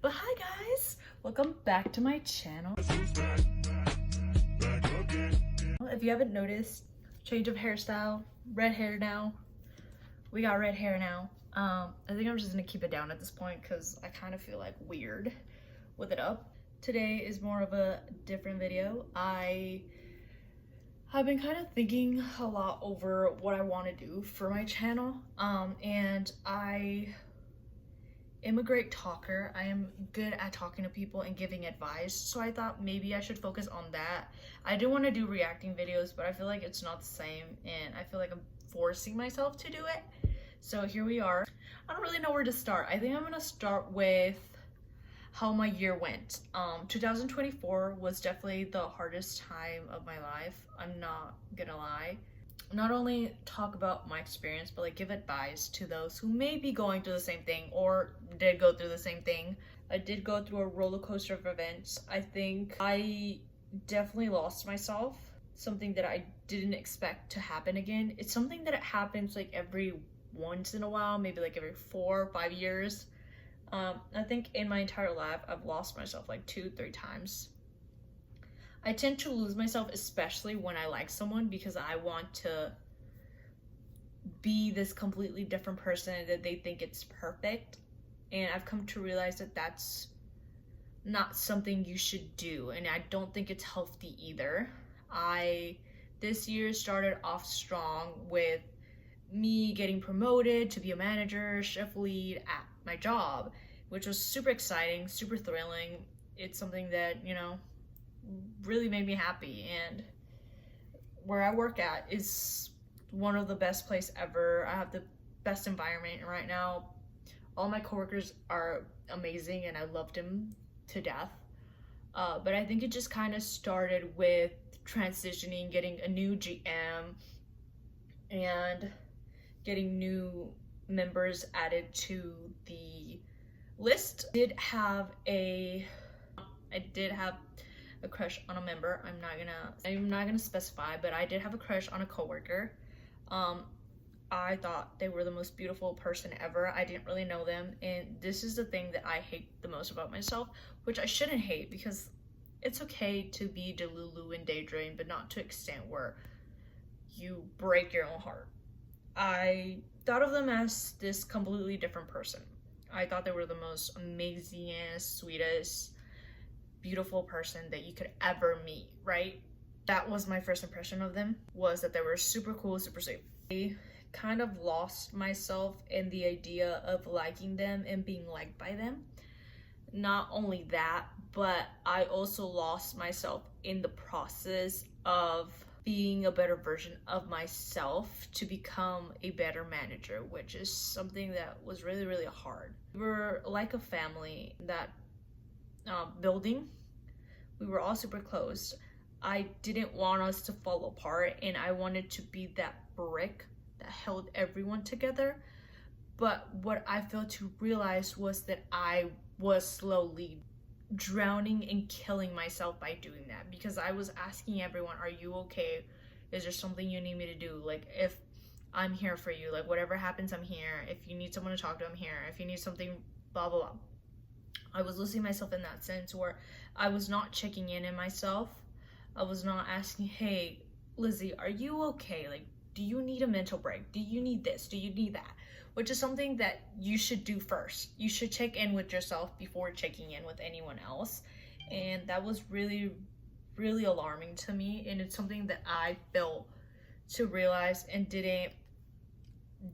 But hi guys, welcome back to my channel. If you haven't noticed, change of hairstyle, red hair now. We got red hair now. I think I'm just gonna keep it down at this point because I kind of feel like weird with it up. Today is more of a different video. I've been kind of thinking a lot over what I want to do for my channel, and I am a great talker. I am good at talking to people and giving advice, so I thought maybe I should focus on that. I do want to do reacting videos, but I feel like it's not the same, and I feel like I'm forcing myself to do it. So here we are. I don't really know where to start. I think I'm gonna start with how my year went. 2024 was definitely the hardest time of my life. I'm not gonna lie. Not only talk about my experience, but like give advice to those who may be going through the same thing or did go through the same thing. I did go through a roller coaster of events. I think I definitely lost myself, something that I didn't expect to happen again. It's something that it happens like every once in a while, maybe like every 4 or 5 years. I think in my entire life, I've lost myself like 2-3 times. I tend to lose myself, especially when I like someone, because I want to be this completely different person that they think it's perfect. And I've come to realize that that's not something you should do. And I don't think it's healthy either. This year started off strong with me getting promoted to be a manager, shift lead at my job, which was super exciting, super thrilling. It's something that, you know, really made me happy, and where I work at is one of the best place ever. I have the best environment right now. All my coworkers are amazing and I loved them to death. But I think it just kind of started with transitioning, getting a new GM, and getting new members added to the list. I did have a crush on a member. I'm not gonna specify, but I did have a crush on a coworker. I thought they were the most beautiful person ever. I didn't really know them, and this is the thing that I hate the most about myself, which I shouldn't hate, because it's okay to be delulu and daydream, but not to an extent where you break your own heart. I thought of them as this completely different person. I thought they were the most amazingest, sweetest, beautiful person that you could ever meet, right? That was my first impression of them, was that they were super cool, super sweet. I kind of lost myself in the idea of liking them and being liked by them. Not only that, but I also lost myself in the process of being a better version of myself to become a better manager, which is something that was really, really hard. We were like a family. That building, we were all super close. I didn't want us to fall apart, and I wanted to be that brick that held everyone together. But what I failed to realize was that I was slowly drowning and killing myself by doing that, because I was asking everyone, are you okay? Is there something you need me to do? Like, if I'm here for you, like whatever happens, I'm here. If you need someone to talk to, I'm here. If you need something, blah blah blah. I was losing myself in that sense, where I was not checking in myself. I was not asking, hey Lizzie, are you okay? Like, do you need a mental break? Do you need this? Do you need that? Which is something that you should do first. You should check in with yourself before checking in with anyone else. And that was really, really alarming to me. And it's something that I failed to realize and didn't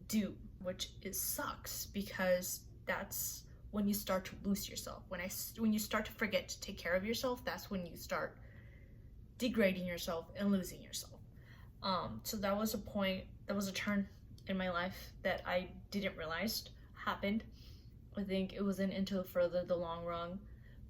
do, which it sucks, because that's when you start to lose yourself. When you start to forget to take care of yourself, that's when you start degrading yourself and losing yourself. So that was a point, that was a turn in my life that I didn't realize happened. I think it wasn't until further the long run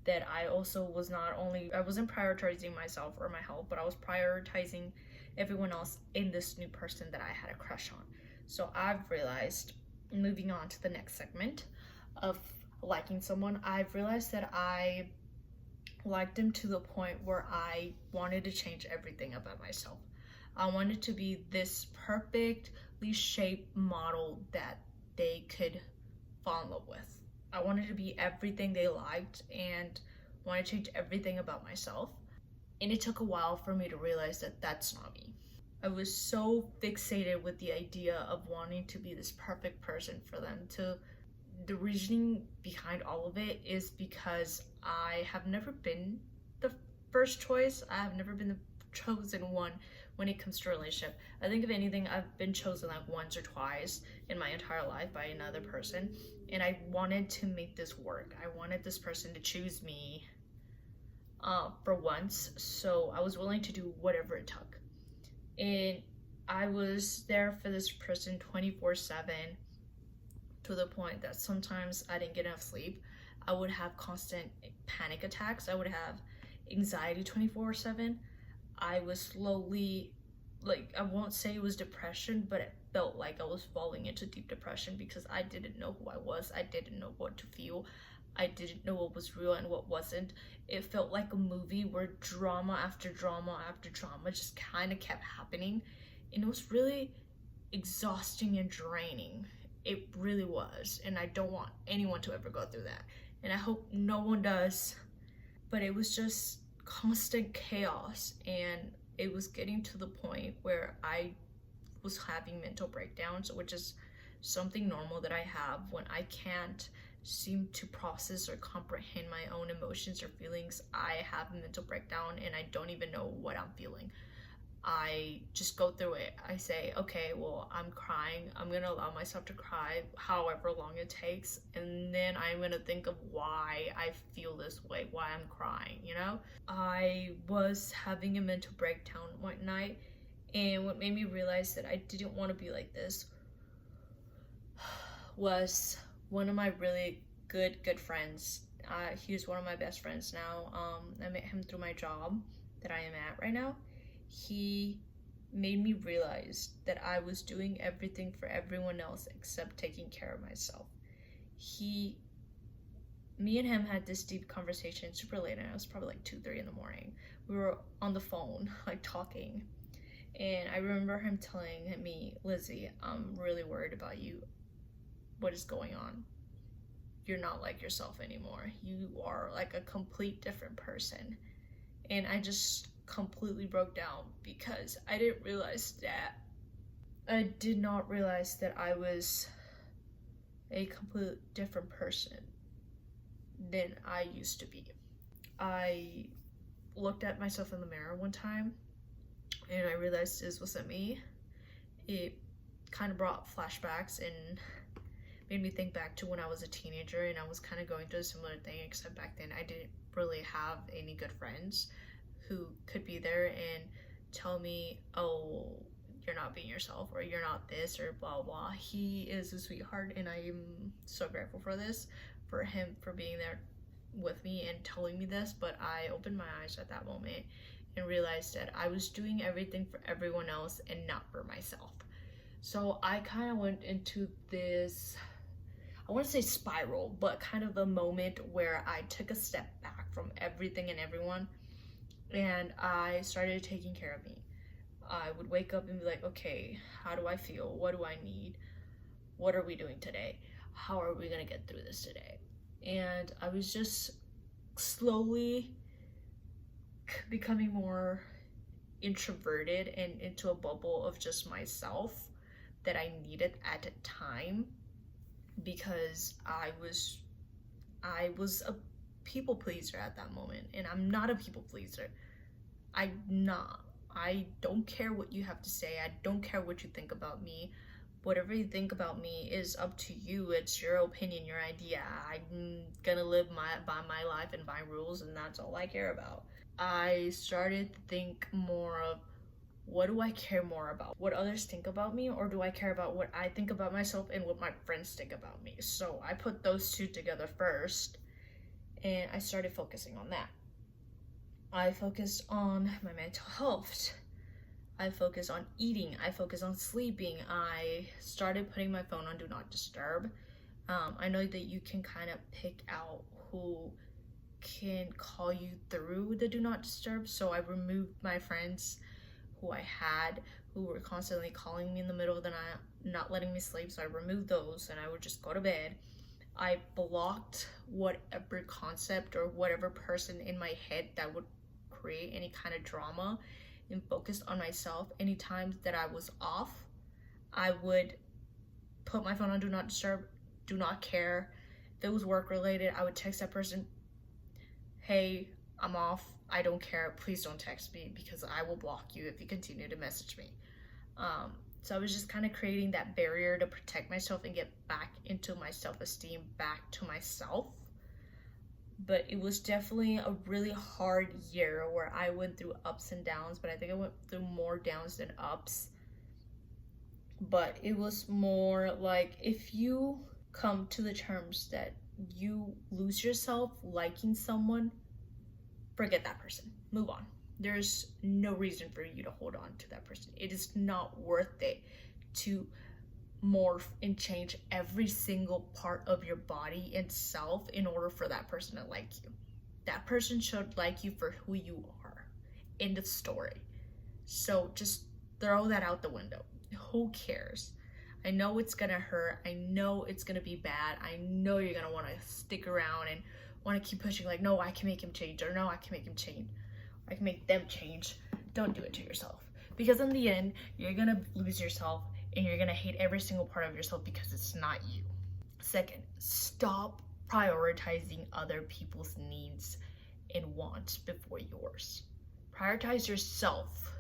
that I also was I wasn't prioritizing myself or my health, but I was prioritizing everyone else in this new person that I had a crush on. So I've realized, moving on to the next segment of liking someone, I've realized that I liked them to the point where I wanted to change everything about myself. I wanted to be this perfectly shaped model that they could fall in love with. I wanted to be everything they liked and wanted to change everything about myself. And it took a while for me to realize that that's not me. I was so fixated with the idea of wanting to be this perfect person for them. The reasoning behind all of it is because I have never been the first choice. I have never been the chosen one when it comes to a relationship. I think if anything, I've been chosen like once or twice in my entire life by another person, and I wanted to make this work. I wanted this person to choose me for once, so I was willing to do whatever it took. And I was there for this person 24/7, to the point that sometimes I didn't get enough sleep. I would have constant panic attacks. I would have anxiety 24/7. I was slowly, like, I won't say it was depression, but it felt like I was falling into deep depression because I didn't know who I was. I didn't know what to feel. I didn't know what was real and what wasn't. It felt like a movie where drama after drama after drama just kind of kept happening. And it was really exhausting and draining. It really was. And I don't want anyone to ever go through that. And I hope no one does. But it was just constant chaos. And it was getting to the point where I was having mental breakdowns, which is something normal that I have when I can't seem to process or comprehend my own emotions or feelings. I have a mental breakdown and I don't even know what I'm feeling. I just go through it. I say, okay, well, I'm crying. I'm gonna allow myself to cry however long it takes, and then I'm gonna think of why I feel this way, why I'm crying, you know? I was having a mental breakdown one night, and what made me realize that I didn't want to be like this was one of my really good friends. He was one of my best friends now. I met him through my job that I am at right now. He made me realize that I was doing everything for everyone else except taking care of myself. Me and him had this deep conversation super late, and it was probably like 2-3 in the morning. We were on the phone, like talking, and I remember him telling me, Lizzie, I'm really worried about you. What is going on? You're not like yourself anymore. You are like a complete different person. And I just completely broke down because I did not realize that I was a complete different person than I used to be. I looked at myself in the mirror one time and I realized this wasn't me. It kind of brought flashbacks and made me think back to when I was a teenager and I was kind of going through a similar thing, except back then I didn't really have any good friends who could be there and tell me, oh, you're not being yourself, or you're not this, or blah blah. He is a sweetheart and I am so grateful for this, for him, for being there with me and telling me this. But I opened my eyes at that moment and realized that I was doing everything for everyone else and not for myself. So I kind of went into this, I want to say spiral, but kind of the moment where I took a step back from everything and everyone and I started taking care of me. I would wake up and be like, okay, how do I feel? What do I need? What are we doing today? How are we gonna get through this today? And I was just slowly becoming more introverted and into a bubble of just myself that I needed at the time, because I was a people pleaser at that moment, and I'm not a people pleaser. I'm not. I don't care what you have to say. I don't care what you think about me. Whatever you think about me is up to you. It's your opinion, your idea. I'm gonna live by my life and my rules, and that's all I care about. I started to think more of, what do I care more about? What others think about me, or do I care about what I think about myself and what my friends think about me? So I put those two together first, and I started focusing on that. I focused on my mental health. I focused on eating. I focused on sleeping. I started putting my phone on Do Not Disturb. I know that you can kind of pick out who can call you through the Do Not Disturb. So I removed my friends who I had, who were constantly calling me in the middle of the night, not letting me sleep. So I removed those and I would just go to bed. I blocked whatever concept or whatever person in my head that would create any kind of drama, and focused on myself. Any times that I was off, I would put my phone on do not disturb, do not care. If it was work related, I would text that person, hey, I'm off, I don't care, please don't text me because I will block you if you continue to message me. So I was just kind of creating that barrier to protect myself and get back into my self-esteem, back to myself. But it was definitely a really hard year where I went through ups and downs, but I think I went through more downs than ups. But it was more like, if you come to the terms that you lose yourself liking someone, forget that person, move on. There's no reason for you to hold on to that person. It is not worth it to morph and change every single part of your body and self in order for that person to like you. That person should like you for who you are. End of story. So just throw that out the window. Who cares? I know it's gonna hurt. I know it's gonna be bad. I know you're gonna want to stick around and want to keep pushing, like, no, I can make him change, or no, I can make him change, I can make them change. Don't do it to yourself, because in the end, you're gonna lose yourself and you're gonna hate every single part of yourself because it's not you. Second, stop prioritizing other people's needs and wants before yours. Prioritize yourself.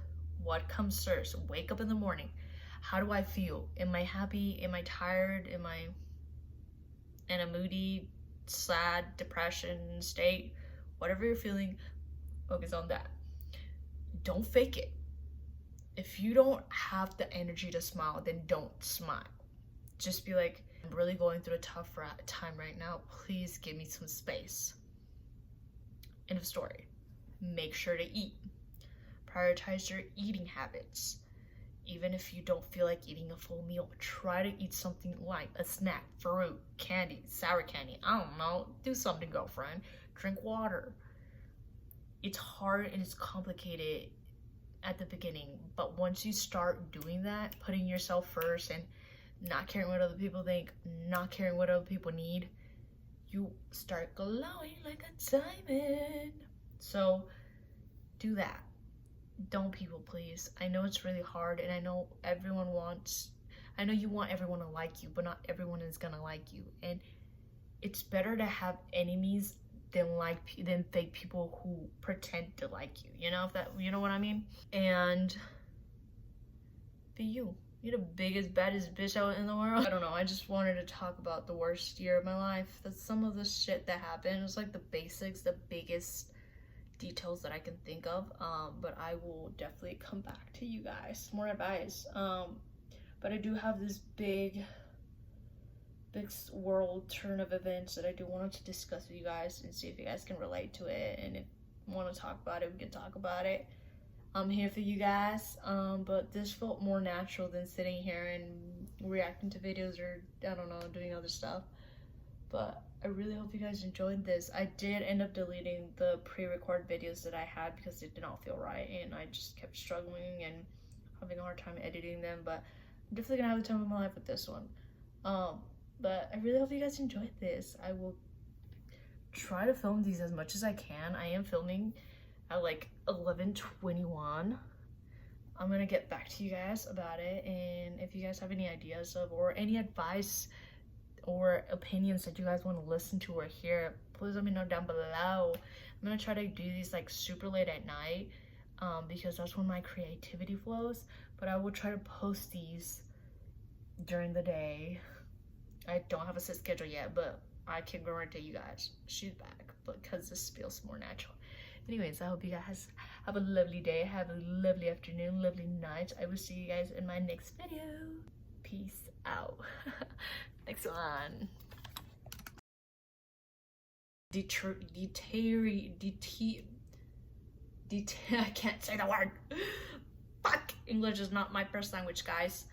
What comes first? Wake up in the morning. How do I feel? Am I happy? Am I tired? Am I in a moody, sad, depression state? Whatever you're feeling, focus on that. Don't fake it. If you don't have the energy to smile, then don't smile. Just be like, I'm really going through a tough time right now. Please give me some space. End of story. Make sure to eat. Prioritize your eating habits. Even if you don't feel like eating a full meal, try to eat something light, a snack, fruit, candy, sour candy. I don't know. Do something, girlfriend. Drink water. It's hard and it's complicated at the beginning, but once you start doing that, putting yourself first and not caring what other people think, not caring what other people need, you start glowing like a diamond. So do that. Don't people please. I know it's really hard, and I know you want everyone to like you, but not everyone is gonna like you. And it's better to have enemies than fake people who pretend to like you. You know what I mean? And be you. You're the biggest, baddest bitch out in the world. I don't know. I just wanted to talk about the worst year of my life. That's some of the shit that happened. It was like the basics, the biggest details that I can think of. But I will definitely come back to you guys. More advice. But I do have this big world turn of events that I do want to discuss with you guys and see if you guys can relate to it. And if you want to talk about it, we can talk about it. I'm here for you guys. But this felt more natural than sitting here and reacting to videos or, I don't know, doing other stuff. But I really hope you guys enjoyed this. I did end up deleting the pre-recorded videos that I had because it did not feel right, and I just kept struggling and having a hard time editing them. But I'm definitely gonna have the time of my life with this one. But I really hope you guys enjoyed this. I will try to film these as much as I can. I am filming at like 11:21. I'm gonna get back to you guys about it, and if you guys have any ideas of or any advice or opinions that you guys want to listen to or hear, please let me know down below. I'm gonna try to do these like super late at night because that's when my creativity flows, but I will try to post these during the day. I don't have a set schedule yet, but I can guarantee you guys she's back because this feels more natural. Anyways, I hope you guys have a lovely day, have a lovely afternoon, lovely night. I will see you guys in my next video. Peace out. Next one. I can't say the word. Fuck. English is not my first language, guys.